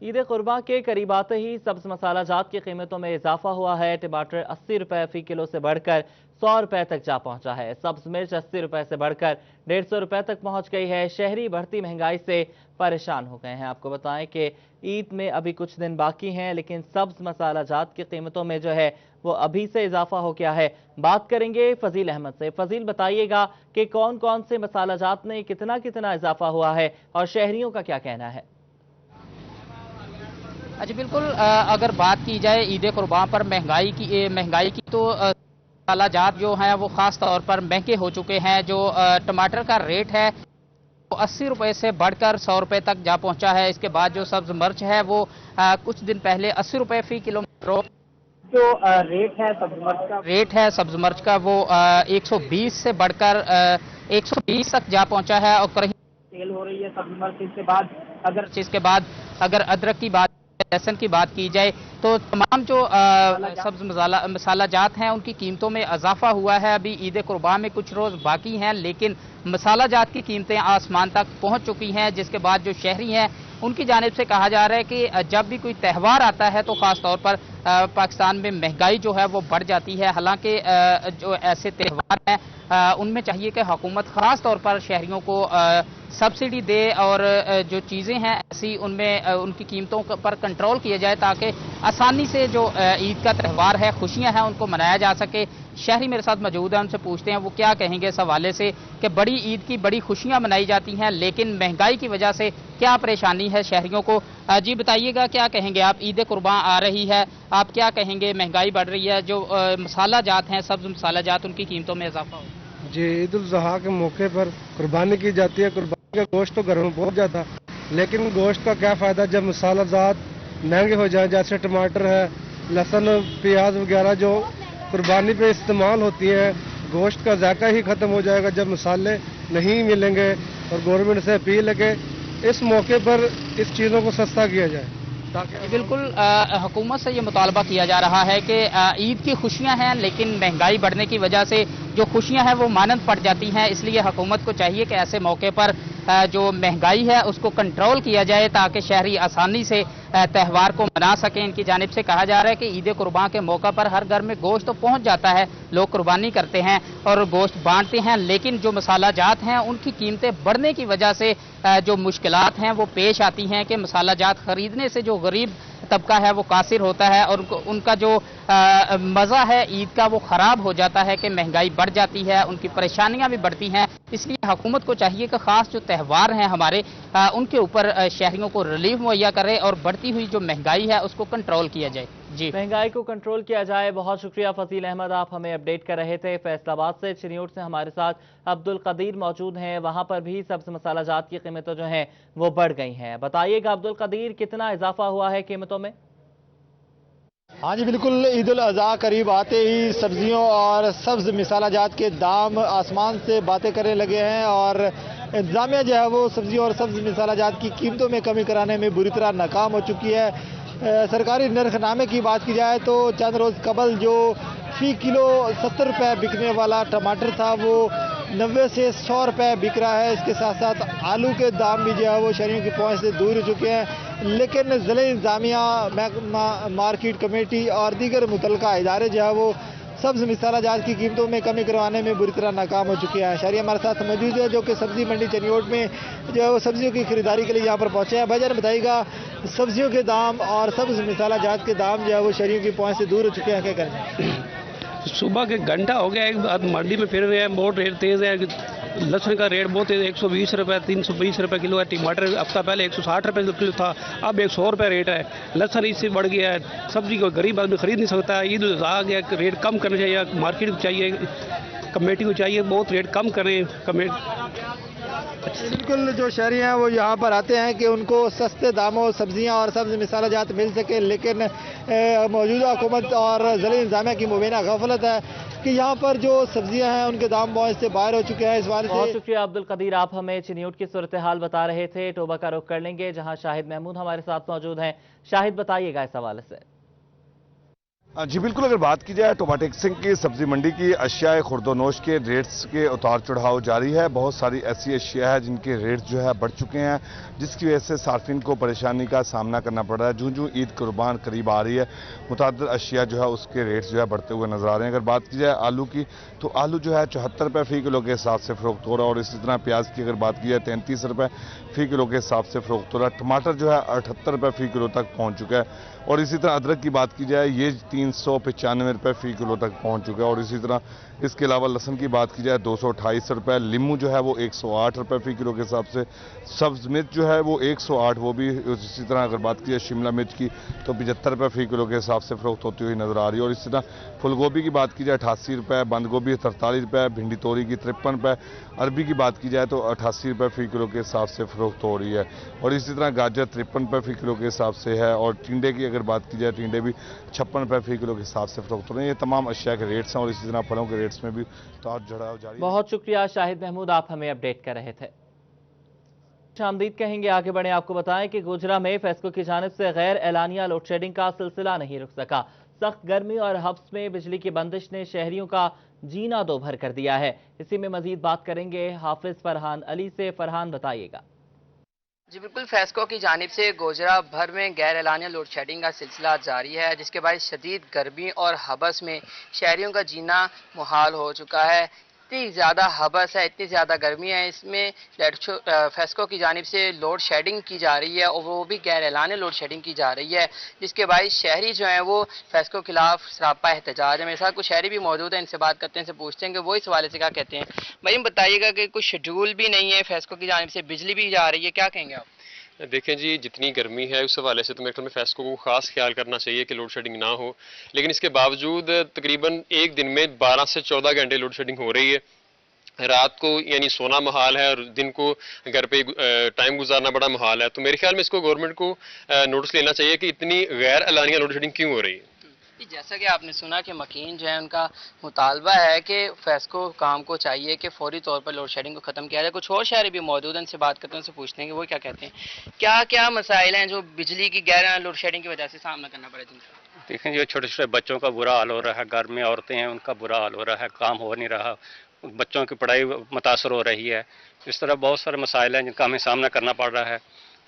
ईद कुर्बा के करीब आते ही सब्ज मसाला जात की कीमतों में इजाफा हुआ है। टमाटर 80 रुपए फी किलो से बढ़कर 100 रुपए तक जा पहुंचा है। सब्ज मिर्च 80 रुपए से बढ़कर 150 रुपए तक पहुंच गई है। शहरी बढ़ती महंगाई से परेशान हो गए हैं। आपको बताएं कि ईद में अभी कुछ दिन बाकी हैं, लेकिन सब्ज मसाला जात की कीमतों में जो है वो अभी से इजाफा हो गया है। बात करेंगे फजील अहमद से। फजील, बताइएगा कि कौन कौन से मसाला जात में कितना कितना इजाफा हुआ है और शहरियों का क्या कहना है? जी बिल्कुल, अगर बात की जाए ईद कुर्बान पर महंगाई की तो मसाला जात जो हैं वो ख़ास तौर पर महंगे हो चुके हैं। जो टमाटर का रेट है वो 80 रुपए से बढ़कर 100 रुपए तक जा पहुंचा है। इसके बाद जो सब्ज मिर्च है वो कुछ दिन पहले 80 रुपए फी किलो जो रेट है सब्ज मिर्च का वो 120 से बढ़कर 120 तक जा पहुंचा है और कहीं सेल हो रही है सब्ज मिर्च। इसके बाद अगर अदरक की बात, लहसुन की बात की जाए तो तमाम जो सब्ज मसाला जात हैं उनकी कीमतों में इजाफा हुआ है। अभी ईद कुर्बान में कुछ रोज़ बाकी हैं, लेकिन मसाला जात की कीमतें आसमान तक पहुंच चुकी हैं, जिसके बाद जो शहरी हैं उनकी जानिब से कहा जा रहा है कि जब भी कोई त्यौहार आता है तो ख़ास तौर पर पाकिस्तान में महंगाई जो है वो बढ़ जाती है। हालांकि जो ऐसे त्यौहार हैं उनमें चाहिए कि हुकूमत ख़ास तौर पर शहरियों को सब्सिडी दे और जो चीज़ें हैं ऐसी उनमें उनकी कीमतों पर कंट्रोल किया जाए, ताकि आसानी से जो ईद का त्यौहार है, खुशियां हैं, उनको मनाया जा सके। शहरी मेरे साथ मौजूद हैं, उनसे पूछते हैं वो क्या कहेंगे इस हवाले से कि बड़ी ईद की बड़ी खुशियां मनाई जाती हैं, लेकिन महंगाई की वजह से क्या परेशानी है शहरियों को। जी बताइएगा, क्या कहेंगे आप? ईद कुर्बान आ रही है, आप क्या कहेंगे? महंगाई बढ़ रही है, जो मसाला जात हैं, सब्ज मसाला जात, उनकी कीमतों में इजाफा हो। जी, ईद उल ज़ुहा के मौके पर कुर्बानी की जाती है। कुर्बानी का गोश्त तो घर में पहुँच जाता, लेकिन गोश्त का क्या फ़ायदा जब मसाला जात महंगे हो जाए, जैसे टमाटर है, लहसुन, प्याज वगैरह जो कुर्बानी पे इस्तेमाल होती है। गोश्त का जायका ही ख़त्म हो जाएगा जब मसाले नहीं मिलेंगे। और गवर्नमेंट से अपील है कि इस मौके पर इस चीज़ों को सस्ता किया जाए। बिल्कुल हुकूमत से ये मुतालबा किया जा रहा है कि ईद की खुशियां हैं, लेकिन महंगाई बढ़ने की वजह से जो खुशियां हैं वो मानंद पड़ जाती हैं। इसलिए हुकूमत को चाहिए कि ऐसे मौके पर जो महंगाई है उसको कंट्रोल किया जाए, ताकि शहरी आसानी से त्यौहार को मना सकें। इनकी जानिब से कहा जा रहा है कि ईद कुर्बान के मौका पर हर घर में गोश्त तो पहुंच जाता है, लोग कुर्बानी करते हैं और गोश्त बांटते हैं, लेकिन जो मसाला जात हैं उनकी कीमतें बढ़ने की वजह से जो मुश्किलात हैं वो पेश आती हैं कि मसाला जात खरीदने से जो गरीब तबका है वो कासिर होता है और उनका जो मज़ा है ईद का वो ख़राब हो जाता है कि महंगाई बढ़ जाती है, उनकी परेशानियां भी बढ़ती हैं। इसलिए हुकूमत को चाहिए कि ख़ास जो त्यौहार हैं हमारे उनके ऊपर शहरियों को रिलीफ मुहैया करे और बढ़ती हुई जो महंगाई है उसको कंट्रोल किया जाए। जी, महंगाई को कंट्रोल किया जाए। बहुत शुक्रिया फजील अहमद, आप हमें अपडेट कर रहे थे। फैसलाबाद से चिन्योट से हमारे साथ अब्दुल कदीर मौजूद हैं, वहां पर भी सब्ज मसाला जात की कीमतें जो हैं वो बढ़ गई हैं। बताइएगा अब्दुल कदीर, कितना इजाफा हुआ है कीमतों में? हाँ जी बिल्कुल, ईद उल अज़हा करीब आते ही सब्जियों और सब्ज मसाला जात के दाम आसमान से बातें करने लगे हैं और इंतजामिया जो है वो सब्जियों और सब्ज मसाला जात की कीमतों में कमी कराने में बुरी तरह नाकाम हो चुकी है। सरकारी नरखनामे की बात की जाए तो चंद रोज़ कबल जो फी किलो 70 रुपये बिकने वाला टमाटर था वो 90 से 100 रुपये बिक रहा है। इसके साथ साथ आलू के दाम भी जो है वो शहरियों की पहुंच से दूर हो चुके हैं, लेकिन ज़िले इंतजामिया, मार्केट कमेटी और दीगर मुतल्लिका इदारे जो है वो सब्ज़ मसाला जात की कीमतों में कमी करवाने में बुरी तरह नाकाम हो चुके हैं। शहरी हमारे साथ मौजूद है जो कि सब्ज़ी मंडी चनियोट में जो है वो सब्जियों की खरीदारी के लिए यहाँ पर पहुँचे हैं। भाईजान बताइएगा, सब्जियों के दाम और सब्ज़ मसाला जात के दाम जो है वो शहरियों की पहुँच से दूर हो चुके हैं, क्या करें? सुबह के घंटा हो गया, एक बात मंडी में फिर रहे हैं, बहुत रेट तेज़ है। लहसुन का रेट बहुत तेज़, 120 रुपये 320 रुपये किलो है। टमाटर हफ्ता पहले 160 रुपये किलो था, अब 100 रुपये रेट है। लहसुन इससे बढ़ गया है, सब्जी को गरीब आदमी खरीद नहीं सकता है। ईद आ गया, रेट कम करना चाहिए, मार्केट को चाहिए, कमेटी को चाहिए बहुत रेट कम करें। बिल्कुल, जो शहरी हैं वो यहाँ पर आते हैं कि उनको सस्ते दामों सब्जियाँ और सब्ज़ मसाला जात मिल सके, लेकिन मौजूदा हुकूमत और ज़िले इंतजामिया की मुबीना गफलत है कि यहाँ पर जो सब्जियाँ हैं उनके दाम बहुत से बाहर हो चुके हैं। इस बारे बहुत शुक्रिया अब्दुल कदीर, आप हमें चिन्योट की सूरत हाल बता रहे थे। टोबा का रुख कर लेंगे जहाँ शाहिद महमूद हमारे साथ मौजूद हैं। शाहिद, बताइएगा इस हवाले से। जी बिल्कुल, अगर बात की जाए टोबा टेक्सिंग की सब्जी मंडी की अशियाए खुर्दोनोश के रेट्स के उतार चढ़ाव जारी है। बहुत सारी ऐसी अशिया है जिनके रेट जो है बढ़ चुके हैं, जिसकी वजह से सार्फिन को परेशानी का सामना करना पड़ रहा है। जूं जूं ईद कुर्बान करीब आ रही है, मुतअद्दिद अशिया जो है उसके रेट्स जो है बढ़ते हुए नजर आ रहे हैं। अगर बात की जाए आलू की, तो आलू जो है 74 रुपये फ़ी किलो के हिसाब से फ़रोख्त हो रहा है और इसी तरह प्याज की अगर बात की जाए 33 रुपये फ़ी किलो के हिसाब से फ़रोख्त हो रहा है। टमाटर जो है 78 रुपये फ़ी किलो तक पहुँच चुका है और इसी तरह अदरक की बात की जाए ये 395 रुपये फ़ी किलो तक पहुंच चुका है और इसी तरह इसके अलावा लहसुन की बात की जाए 228 रुपये, लीमू जो है वो 108 रुपये फ़ी किलो के हिसाब से, सब्ज़ मिर्च जो है वो 108, वो भी इसी तरह अगर बात की जाए शिमला मिर्च की तो 75 रुपये फ़ी किलो के हिसाब से फ़रोख्त होती हुई नज़र आ रही है। और इसी तरह फुल गोभी की बात की जाए 88 रुपये, बंद गोभी 43 रुपये, भिंडी तोरी की 53 रुपये, अरबी की बात की जाए तो 88 रुपये फ़ी किलो के हिसाब से फ़रोख्त हो रही है और इसी तरह गाजर 53 रुपये फ़ी किलो के हिसाब से है और टिंडे की अगर बात की जाए टिंडे भी 56 रुपये फ़ी किलो के हिसाब से फ़रोख्त हो रहे हैं। ये तमाम अशिया के रेट्स हैं और इसी तरह फलों के रेट्स में भी उतार चढ़ाव जारी है। बहुत शुक्रिया शाहिद महमूद, आप हमें अपडेट कर रहे थे। खुशामदीद कहेंगे, आगे बढ़े। आपको बताएं कि गुजरा में फेस्को की जानिब से गैर एलानिया लोड शेडिंग का सिलसिला नहीं रुक सका। सख्त गर्मी और हब्स में बिजली की बंदिश ने शहरियों का जीना दो भर कर दिया है। इसी में मजीद बात करेंगे हाफिज फरहान अली से। फरहान, बताइएगा। जी बिल्कुल, फेस्को की जानिब से गुजरा भर में गैर एलानिया लोड शेडिंग का सिलसिला जारी है, जिसके बाद शदीद गर्मी और हबस में शहरियों का जीना मुहाल हो चुका है। इतनी ज़्यादा हबस है, इतनी ज़्यादा गर्मी है, इसमें फेस्को की जानिब से लोड शेडिंग की जा रही है और वो भी गैर एलानी लोड शेडिंग की जा रही है, जिसके बायस शहरी जो हैं वो फेस्को के खिलाफ सरापा एहतजाज है। मेरे साथ कुछ शहरी भी मौजूद हैं, इनसे बात करते हैं, इनसे पूछते हैं कि वो इस हवाले से क्या कहते हैं। भाई बताइएगा कि कुछ शेड्यूल भी नहीं है, फेस्को की जानिब से बिजली भी जा रही है, क्या कहेंगे आप? देखें जी, जितनी गर्मी है उस हवाले से तो मेरे ख्याल में फेस्को को खास ख्याल करना चाहिए कि लोड शेडिंग ना हो, लेकिन इसके बावजूद तकरीबन एक दिन में 12 से 14 घंटे लोड शेडिंग हो रही है। रात को यानी सोना मुहाल है और दिन को घर पे टाइम गुजारना बड़ा मुहाल है। तो मेरे ख्याल में इसको गवर्नमेंट को नोटिस लेना चाहिए कि इतनी गैर एलानिया लोड शेडिंग क्यों हो रही है। जैसा कि आपने सुना कि मकीन जो है उनका मुतालबा है कि फेस्को काम को चाहिए कि फौरी तौर पर लोड शेडिंग को ख़त्म किया जाए। कुछ और शहरी भी मौजूद हैं, उनसे बात करते हैं, उनसे पूछते हैं कि वो क्या कहते हैं। क्या क्या मसाइल हैं जो बिजली की गैर लोड शेडिंग की वजह से सामना करना पड़े जिनका? देखें, जो छोटे छोटे बच्चों का बुरा हाल हो रहा है, घर में औरतें हैं उनका बुरा हाल हो रहा है, काम हो नहीं रहा, बच्चों की पढ़ाई मुतासर हो रही है। इस तरह बहुत सारे मसाइल हैं जिनका हमें सामना करना पड़ रहा है।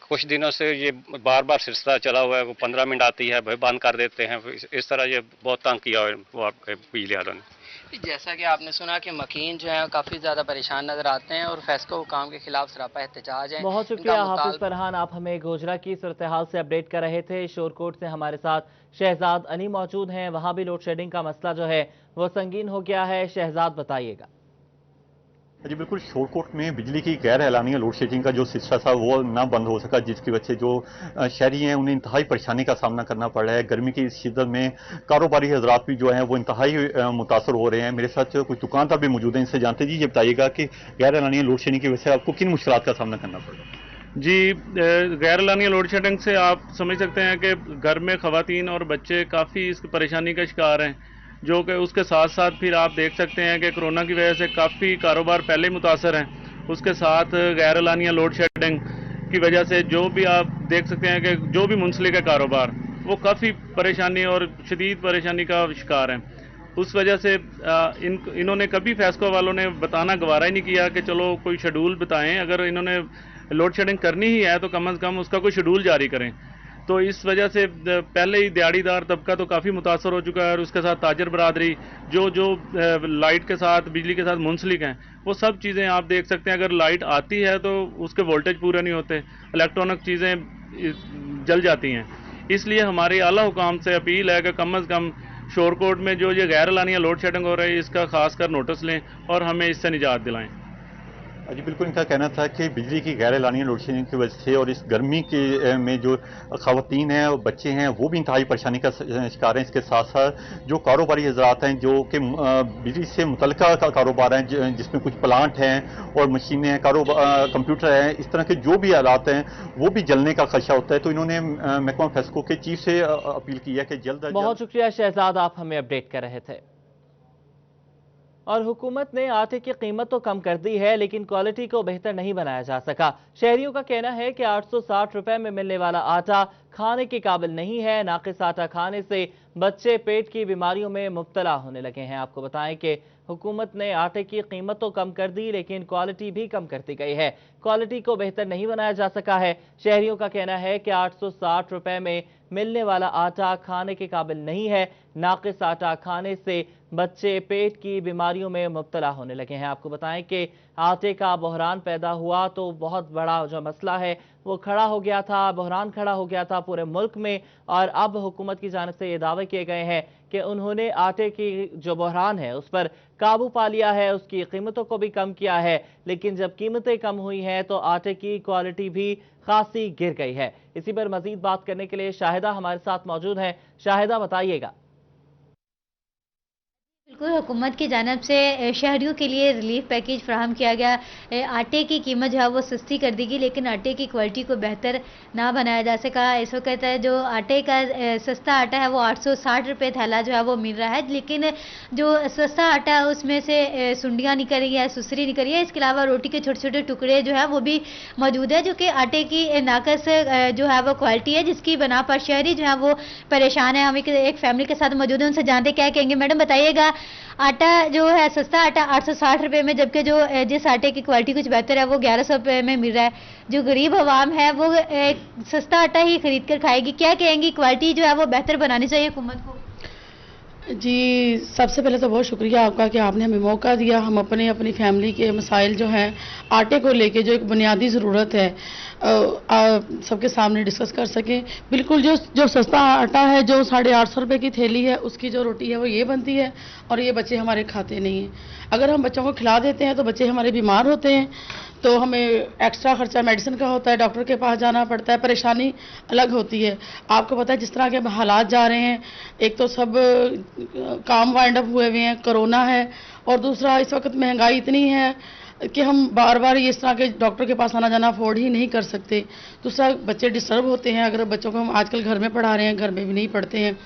कुछ दिनों से ये बार बार सिलसिला चला हुआ है, वो 15 मिनट आती है भाई बंद कर देते हैं, इस तरह ये बहुत तंग किया हुआ है बिजली वालों ने। जैसा कि आपने सुना कि मकीन जो है काफ़ी ज़्यादा परेशान नजर आते हैं और फेस्को काम के खिलाफ सरापा एहतजाज है। बहुत शुक्रिया हाफिज फरहान, आप हमें गोजरा की सूरत हाल से अपडेट कर रहे थे। शोरकोट से हमारे साथ शहजाद अनी मौजूद हैं, वहाँ भी लोड शेडिंग का मसला जो है वो संगीन हो गया है। शहजाद बताइएगा। जी बिल्कुल, शोरकोट में बिजली की गैर एलानिया लोड शेडिंग का जो सिलसिला था वो ना बंद हो सका, जिसकी वजह से जो शहरी हैं उन्हें इंतहाई परेशानी का सामना करना पड़ रहा है। गर्मी की इस शिद्दत में कारोबारी हजरात भी जो हैं वो इंतहाई मुतासर हो रहे हैं। मेरे साथ कुछ दुकानदार भी मौजूद हैं, इनसे जानते जी ये बताइएगा कि गैर एलानिया लोड शेडिंग की वजह से आपको किन मुश्किलात का सामना करना पड़ रहा है? जी, गैर एलानिया लोड शेडिंग से आप समझ सकते हैं कि घर में खवातीन और बच्चे काफ़ी इस परेशानी का शिकार हैं, जो कि उसके साथ साथ फिर आप देख सकते हैं कि कोरोना की वजह से काफ़ी कारोबार पहले मुतासर हैं। उसके साथ गैर एलानिया लोड शेडिंग की वजह से जो भी आप देख सकते हैं कि जो भी मुंसलिक है कारोबार, वो काफ़ी परेशानी और शदीद परेशानी का शिकार हैं। उस वजह से इन्होंने कभी फेस्को वालों ने बताना गवारा ही नहीं किया कि चलो कोई शेड्यूल बताएं। अगर इन्होंने लोड शेडिंग करनी ही है तो कम से कम उसका कोई शेड्यूल जारी करें। तो इस वजह से पहले ही दिहाड़ीदार तबका तो काफ़ी मुतासर हो चुका है और उसके साथ ताजर बरादरी जो लाइट के साथ बिजली के साथ मुंसलिक हैं, वो सब चीज़ें आप देख सकते हैं। अगर लाइट आती है तो उसके वोल्टेज पूरे नहीं होते, इलेक्ट्रॉनिक चीज़ें जल जाती हैं। इसलिए हमारी आला हुकाम से अपील है कि कम से कम शोरकोट में जो ये गैर एलानिया लोड शेडिंग हो रही है इसका खासकर नोटिस लें और हमें इससे निजात दिलाएं। जी बिल्कुल, इनका कहना था कि बिजली की गैर एलानिया लोड शेडिंग की वजह से और इस गर्मी के में जो खवातीन हैं और बच्चे हैं वो भी इंतहाई परेशानी का शिकार हैं। इसके साथ साथ जो कारोबारी हजरात हैं जो कि बिजली से मुतल्लिका कारोबार हैं, जिसमें कुछ प्लांट हैं और मशीनें हैं, कंप्यूटर हैं, इस तरह के जो भी आलात हैं वो भी जलने का खदशा होता है। तो इन्होंने महकमा फेस्को के चीफ से अपील की है कि जल्द। बहुत शुक्रिया शहजाद, आप हमें अपडेट कर रहे थे। और हुकूमत ने आटे की कीमत तो कम कर दी है लेकिन क्वालिटी को बेहतर नहीं बनाया जा सका। शहरियों का कहना है कि 860 रुपए में मिलने वाला आटा खाने के काबिल नहीं है। नाकिस आटा खाने से बच्चे पेट की बीमारियों में मुब्तला होने लगे हैं। आपको बताएं कि हुकूमत ने आटे की कीमत तो कम कर दी लेकिन क्वालिटी भी कम करती गई है। क्वालिटी को बेहतर नहीं बनाया जा सका है। शहरियों का कहना है कि 860 रुपए में मिलने वाला आटा खाने के काबिल नहीं है। नाकिस आटा खाने से बच्चे पेट की बीमारियों में मुब्तला होने लगे हैं। आपको बताएं कि आटे का बहरान पैदा हुआ तो बहुत बड़ा जो मसला है वो खड़ा हो गया था, बहरान खड़ा हो गया था पूरे मुल्क में। और अब हुकूमत की जानिब से ये दावे किए गए हैं कि उन्होंने आटे की जो बहरान है उस पर काबू पा लिया है, उसकी कीमतों को भी कम किया है। लेकिन जब कीमतें कम हुई हैं तो आटे की क्वालिटी भी खासी गिर गई है। इसी पर मजीद बात करने के लिए शाहिदा हमारे साथ मौजूद हैं। शाहिदा बताइएगा। बिल्कुल, हुकूमत की जानिब से शहरियों के लिए रिलीफ पैकेज फराहम किया गया। आटे की कीमत जो है वो सस्ती कर दी गई लेकिन आटे की क्वालिटी को बेहतर ना बनाया जा सका। इस वक्त जो आटे का सस्ता आटा है वो 860 रुपये थैला जो है वो मिल रहा है, लेकिन जो सस्ता आटा है उसमें से सुंडियाँ निकल रही है, सुसरी निकल रही है। इसके अलावा रोटी के छोटे छोटे टुकड़े जो है वो भी मौजूद है, जो कि आटे की नाकस जो है वो क्वालिटी है, जिसकी बना पर शहरी जो है वो परेशान है। हम एक फैमिली के साथ मौजूद हैं, उनसे जानते क्या कहेंगे। मैडम बताइएगा, आटा जो है सस्ता आटा 860 रुपये में, जबकि जो जिस आटे की क्वालिटी कुछ बेहतर है वो 1100 रुपये में मिल रहा है। जो गरीब आवाम है वो सस्ता आटा ही खरीद कर खाएगी। क्या कहेंगी, क्वालिटी जो है वो बेहतर बनानी चाहिए हुकूमत को? जी, सबसे पहले तो बहुत शुक्रिया आपका कि आपने हमें मौका दिया, हम अपनी फैमिली के मसाइल जो हैं आटे को लेके, जो एक बुनियादी ज़रूरत है, सबके सामने डिस्कस कर सकें। बिल्कुल जो सस्ता आटा है, जो 850 रुपये की थैली है, उसकी जो रोटी है वो ये बनती है और ये बच्चे हमारे खाते नहीं हैं। अगर हम बच्चों को खिला देते हैं तो बच्चे हमारे बीमार होते हैं, तो हमें एक्स्ट्रा खर्चा मेडिसिन का होता है, डॉक्टर के पास जाना पड़ता है, परेशानी अलग होती है। आपको पता है जिस तरह के हालात जा रहे हैं, एक तो सब काम वाइंड अप हुए हुए हैं, कोरोना है, और दूसरा इस वक्त महंगाई इतनी है कि हम बार बार इस तरह के डॉक्टर के पास आना जाना अफोर्ड ही नहीं कर सकते। दूसरा बच्चे डिस्टर्ब होते हैं, अगर बच्चों को हम आजकल घर में पढ़ा रहे हैं, घर में भी नहीं पढ़ते हैं।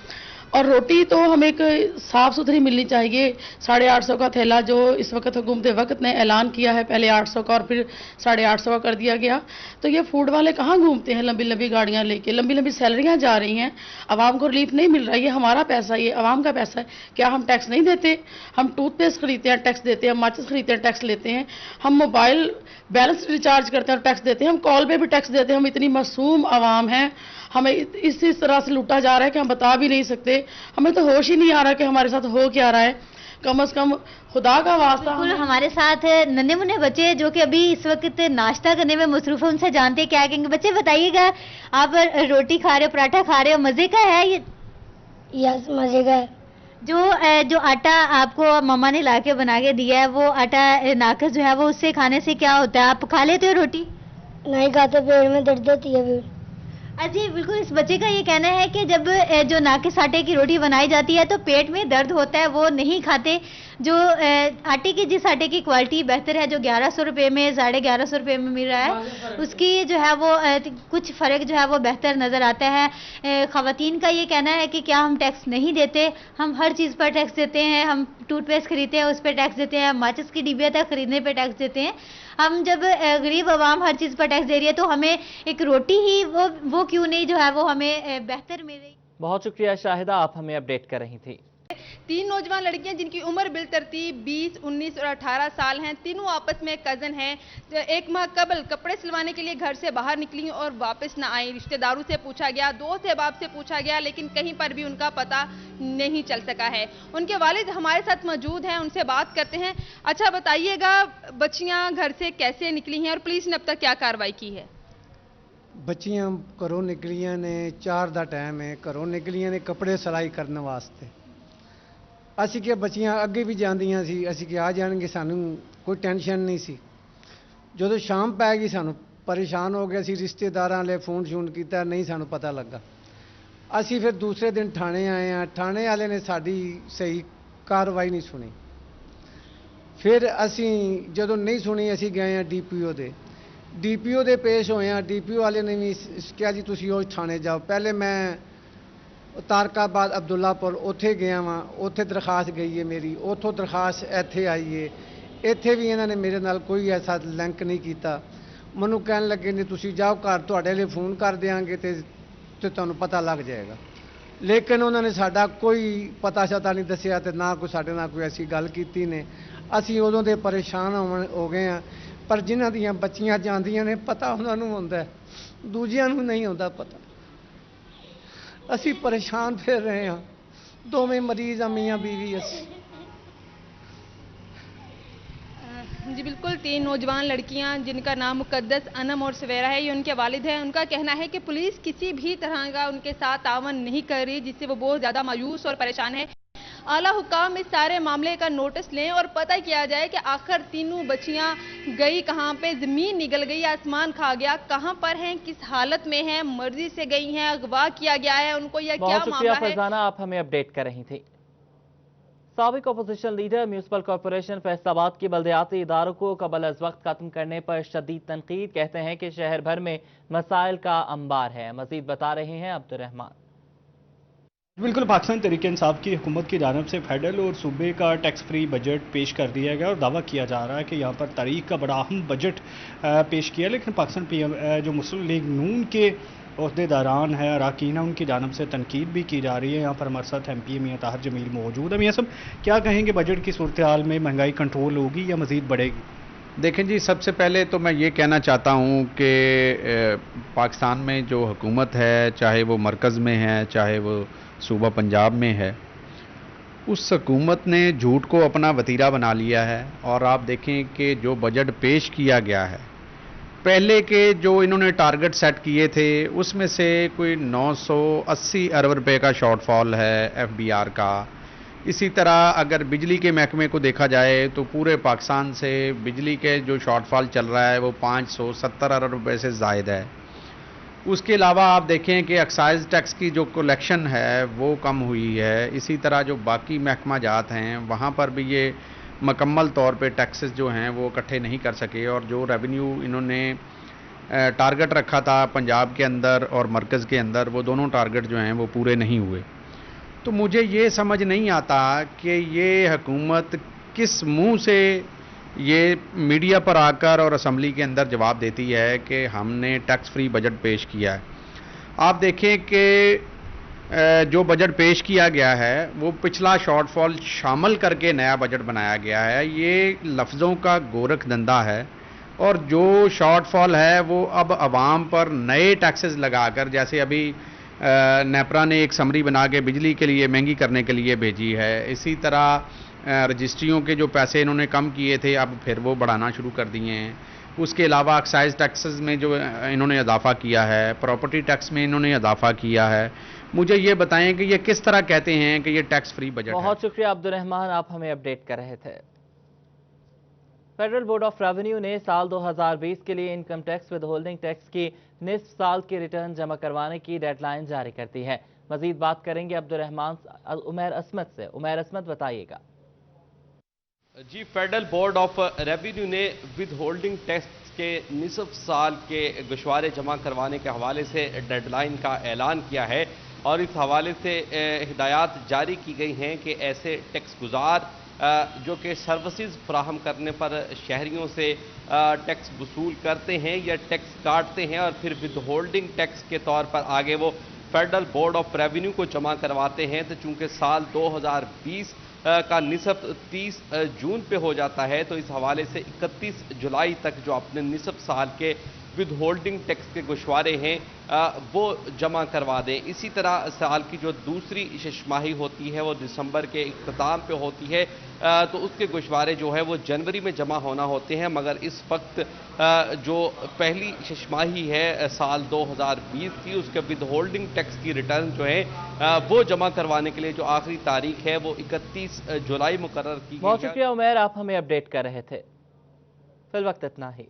और रोटी तो हमें एक साफ़ सुथरी मिलनी चाहिए। 850 का थैला जो इस वक्त हुकूमत वक्त ने ऐलान किया है, पहले 800 का और फिर 850 का कर दिया गया, तो ये फूड वाले कहाँ घूमते हैं लंबी लंबी गाड़ियाँ लेके, लंबी लंबी सैलरियाँ जा रही हैं, आवाम को रिलीफ नहीं मिल रहा है। ये हमारा पैसा, ये आवाम का पैसा है। क्या हम टैक्स नहीं देते? हम टूथपेस्ट खरीदते हैं, टैक्स देते हैं, माचिस खरीदते हैं, टैक्स लेते हैं, हम मोबाइल बैलेंस रिचार्ज करते हैं और टैक्स देते हैं, हम कॉल पे भी टैक्स देते हैं। हम इतनी मासूम आवाम हैं, हमें इस तरह से लूटा जा रहा है कि हम बता भी नहीं सकते। हमें तो होश ही नहीं आ रहा कि हमारे साथ हो क्या रहा है। कम से कम खुदा का वास्ता। बिल्कुल, हमारे साथ नन्हे मुन्ने बच्चे जो कि अभी इस वक्त नाश्ता करने में मसरूफ है, उनसे जानते हैं क्या कहेंगे। बच्चे बताइएगा, आप रोटी खा रहे हो, पराठा खा रहे हो, मजे का है ये? यस, मजे का है। जो आटा आपको मम्मा ने लाके बना के दिया है, वो आटा नाकस जो है वो उससे खाने से क्या होता है? आप खा लेते हो रोटी? नहीं खाते, पेट में दर्द होती है फिर। जी बिल्कुल, इस बच्चे का ये कहना है कि जब जो नाकिस आटे की रोटी बनाई जाती है तो पेट में दर्द होता है, वो नहीं खाते। जो आटे की, जिस आटे की क्वालिटी बेहतर है, जो 1100 रुपये में 1150 रुपये में मिल रहा है, उसकी जो है वो कुछ फ़र्क जो है वो बेहतर नज़र आता है। ख़वातीन का ये कहना है कि क्या हम टैक्स नहीं देते? हम हर चीज़ पर टैक्स देते हैं। हम टूथपेस्ट खरीदते हैं, उस पर टैक्स देते हैं, माचिस की डिब्बियाँ तक खरीदने पर टैक्स देते हैं। हम जब गरीब आवाम हर चीज़ पर टैक्स दे रही है, तो हमें एक रोटी ही वो क्यों नहीं जो है वो हमें बेहतर मिल रही। बहुत शुक्रिया शाहिदा, आप हमें अपडेट कर रही थी। 3 नौजवान लड़कियां जिनकी उम्र बिलतरतीब 20, 19 और 18 साल हैं, तीनों आपस में कज़न हैं। 1 माह कबल कपड़े सिलवाने के लिए घर से बाहर निकली और वापस न आई। रिश्तेदारों से पूछा गया, दोस्त अहबाब से पूछा गया, लेकिन कहीं पर भी उनका पता नहीं चल सका है। उनके वालिद हमारे साथ मौजूद हैं, उनसे बात करते हैं। अच्छा बताइएगा, बच्चियां घर से कैसे निकली हैं और पुलिस ने अब तक क्या कार्रवाई की है? ਬੱਚੀਆਂ ਘਰੋਂ ਨਿਕਲੀਆਂ ਨੇ 4 ਦਾ ਟਾਈਮ ਹੈ, ਘਰੋਂ ਨਿਕਲੀਆਂ ਨੇ ਕੱਪੜੇ ਸਿਲਾਈ ਕਰਨ ਵਾਸਤੇ। ਅਸੀਂ ਕਿ ਬੱਚੀਆਂ ਅੱਗੇ ਵੀ ਜਾਂਦੀਆਂ ਸੀ, ਅਸੀਂ ਕਿ ਆ ਜਾਣਗੇ, ਸਾਨੂੰ ਕੋਈ ਟੈਨਸ਼ਨ ਨਹੀਂ ਸੀ। ਜਦੋਂ ਸ਼ਾਮ ਪੈ ਗਈ ਸਾਨੂੰ ਪਰੇਸ਼ਾਨ ਹੋ ਗਏ, ਅਸੀਂ ਰਿਸ਼ਤੇਦਾਰਾਂ ਲਈ ਫੋਨ ਕੀਤਾ, ਨਹੀਂ ਸਾਨੂੰ ਪਤਾ ਲੱਗਾ। ਅਸੀਂ ਫਿਰ ਦੂਸਰੇ ਦਿਨ ਥਾਣੇ ਆਏ ਆ, ਥਾਣੇ ਵਾਲੇ ਨੇ ਸਾਡੀ ਸਹੀ ਕਾਰਵਾਈ ਨਹੀਂ ਸੁਣੀ। ਫਿਰ ਅਸੀਂ ਜਦੋਂ ਨਹੀਂ ਸੁਣੀ, ਅਸੀਂ ਗਏ ਆ ਡੀਪੀਓ ਦੇ पेश होए हैं। DPO वाले ने भी क्या जी तुसी उस थाने जाओ। पहले मैं तारकाबाद अब्दुल्लापुर उत्थे गया वहाँ, उत्थे दरखास्त गई है मेरी, उतों दरखास्त इत्थे आई है। इत्थे भी इन्होंने मेरे नाल कोई ऐसा लिंक नहीं किया। मैनू कहन लगे ने तुसी जाओ घर, तुहाडे लिए फ़ोन कर देंगे तो तुहानू पता लग जाएगा। लेकिन उन्होंने साडा कोई पता शता नहीं दसिया, तो ना कोई साडे नाल कोई ऐसी गल कीती ने। असी उदों दे परेशान हो गए हैं। पर जिन्हां दियां बच्चियां जांदियां ने, पता उन्हां नूं हुंदा है, दूजियां नूं नहीं हुंदा पता। असी परेशान फिर रहे हैं, दोवें मरीज आ, मियां बीवी। असी जी बिल्कुल, 3 नौजवान लड़कियां जिनका नाम मुकद्दस, अनम और सवेरा है, ये उनके वालिद हैं। उनका कहना है कि पुलिस किसी भी तरह का उनके साथ तावन नहीं कर रही, जिससे वो बहुत ज़्यादा मायूस और परेशान है। आला हुकाम इस सारे मामले का नोटिस लें और पता किया जाए कि आखिर तीनों बच्चियां गई कहां पे, जमीन निगल गई, आसमान खा गया, कहां पर हैं, किस हालत में हैं, मर्जी से गई हैं, अगवा किया गया है उनको, या क्या मामला है? फरजाना, आप हमें अपडेट कर रही थी। साबिक opposition leader municipal corporation Faisalabad के बल्दियाती इदारों को कबल अज वक्त खत्म करने पर शदीद तनकीद। कहते हैं कि शहर भर में मसाइल का अंबार है। मजीद बता रहे हैं अब्दुर्रहमान। बिल्कुल, पाकिस्तान तहरीक इंसाफ की हुकूमत की जानिब से फेडरल और सूबे का टैक्स फ्री बजट पेश कर दिया गया और दावा किया जा रहा है कि यहाँ पर तारीख का बड़ा अहम बजट पेश किया। लेकिन पाकिस्तान जो मुस्लिम लीग नून के अहदेदारान है, अरकान, उनकी जानिब से तनकीद भी की जा रही है। यहाँ पर हमारे साथ MP मियां ताहिर जमील मौजूद है। मियां साहब, क्या कहेंगे, बजट की सूरत हाल में महंगाई कंट्रोल होगी या मज़ीद बढ़ेगी? देखें जी, सबसे पहले तो मैं ये कहना चाहता हूँ कि पाकिस्तान में जो हुकूमत है, चाहे वो मरकज़ में है, चाहे वो सूबा पंजाब में है, उस हुकूमत ने झूठ को अपना वतीरा बना लिया है। और आप देखें कि जो बजट पेश किया गया है, पहले के जो इन्होंने टारगेट सेट किए थे उसमें से कोई 980 अरब रुपए का शॉर्टफॉल है एफबीआर का। इसी तरह अगर बिजली के महकमे को देखा जाए तो पूरे पाकिस्तान से बिजली के जो शॉर्टफॉल चल रहा है वो 570 अरब रुपए से ज़ायद है। उसके अलावा आप देखें कि एक्साइज टैक्स की जो कलेक्शन है वो कम हुई है। इसी तरह जो बाकी महकमा जात हैं वहाँ पर भी ये मुकम्मल तौर पे टैक्सेस जो हैं वो इकट्ठे नहीं कर सके, और जो रेवेन्यू इन्होंने टारगेट रखा था पंजाब के अंदर और मरकज़ के अंदर, वो दोनों टारगेट जो हैं वो पूरे नहीं हुए। तो मुझे ये समझ नहीं आता कि ये हुकूमत किस मुंह से ये मीडिया पर आकर और असम्बली के अंदर जवाब देती है कि हमने टैक्स फ्री बजट पेश किया है। आप देखें कि जो बजट पेश किया गया है वो पिछला शॉर्टफॉल शामिल करके नया बजट बनाया गया है। ये लफ्ज़ों का गोरख धंधा है, और जो शॉर्टफॉल है वो अब आवाम पर नए टैक्सेस लगाकर, जैसे अभी नेपरा ने एक समरी बना के बिजली के लिए महंगी करने के लिए भेजी है, इसी तरह रजिस्ट्रियों के जो पैसे इन्होंने कम किए थे अब फिर वो बढ़ाना शुरू कर दिए हैं। उसके अलावा एक्साइज टैक्सेस में जो इन्होंने इजाफा किया है, प्रॉपर्टी टैक्स में इन्होंने इजाफा किया है। मुझे ये बताएं कि ये किस तरह कहते हैं कि ये टैक्स फ्री बजट है। बहुत शुक्रिया अब्दुल रहमान, आप हमें अपडेट कर रहे थे। फेडरल बोर्ड ऑफ रेवेन्यू ने साल 2020 के लिए income tax with holding tax की निस्फ साल के रिटर्न जमा करवाने की डेडलाइन जारी कर दी है। मजीद बात करेंगे अब्दुल रहमान उमैर असमत से। उमैर असमत, बताइएगा। जी, फेडरल बोर्ड ऑफ रेवेन्यू ने विद होल्डिंग टैक्स के निसफ साल के गोशवारे जमा करवाने के हवाले से डेडलाइन का ऐलान किया है, और इस हवाले से हिदायत जारी की गई हैं कि ऐसे टैक्स गुजार जो कि सर्विसेज फराहम करने पर शहरियों से टैक्स वसूल करते हैं या टैक्स काटते हैं और फिर विद होल्डिंग टैक्स के तौर पर आगे वो फेडरल बोर्ड ऑफ रेवेन्यू को जमा करवाते हैं, तो चूंकि साल 2020 का निसफ 30 जून पे हो जाता है, तो इस हवाले से 31 जुलाई तक जो अपने निसफ साल के विद होल्डिंग टैक्स के गोशवारे हैं वो जमा करवा दें। इसी तरह साल की जो दूसरी शशमाही होती है वो दिसंबर के इख्तिताम पे होती है, तो उसके गोशवारे जो है वो जनवरी में जमा होना होते हैं। मगर इस वक्त जो पहली शशमाही है साल 2020 की, उसके विद होल्डिंग टैक्स की रिटर्न जो है वो जमा करवाने के लिए जो आखिरी तारीख है वो 31 जुलाई मुकर्रर की गई है। बहुत शुक्रिया उमैर, आप हमें अपडेट कर रहे थे। फिल वक्त इतना ही।